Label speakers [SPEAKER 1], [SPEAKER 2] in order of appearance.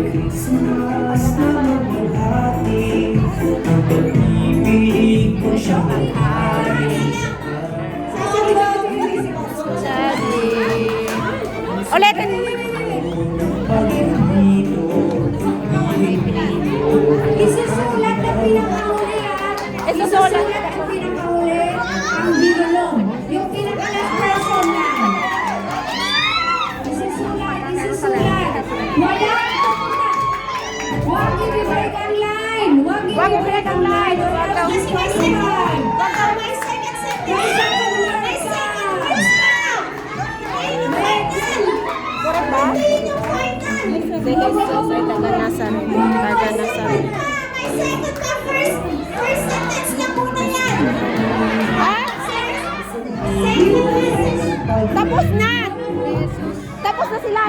[SPEAKER 1] Christmas na maghati, ang pag-ibig mo siyang hari.
[SPEAKER 2] Ulitin.
[SPEAKER 3] Isusulat na pinakauli
[SPEAKER 2] Isusulat.
[SPEAKER 3] na pinakauli ang binulong. Yung pinaka-last person na. Isusulat. Wala. Huwag i-break ang line. Huwag i-break ang line. Wala
[SPEAKER 2] daw.
[SPEAKER 3] si Christian.
[SPEAKER 4] May second sentence.
[SPEAKER 3] May second word
[SPEAKER 4] May
[SPEAKER 3] pa.
[SPEAKER 4] second verse pa. Ayun yung final.
[SPEAKER 2] Correct ba?
[SPEAKER 4] Ayun yung final.
[SPEAKER 2] Si Jesus ay taga Nazareth. Taga Nazareth.
[SPEAKER 4] May second pa. First sentence na muna yan.
[SPEAKER 2] Ha?
[SPEAKER 4] Second sentence.
[SPEAKER 2] Tapos na! Tapos na sila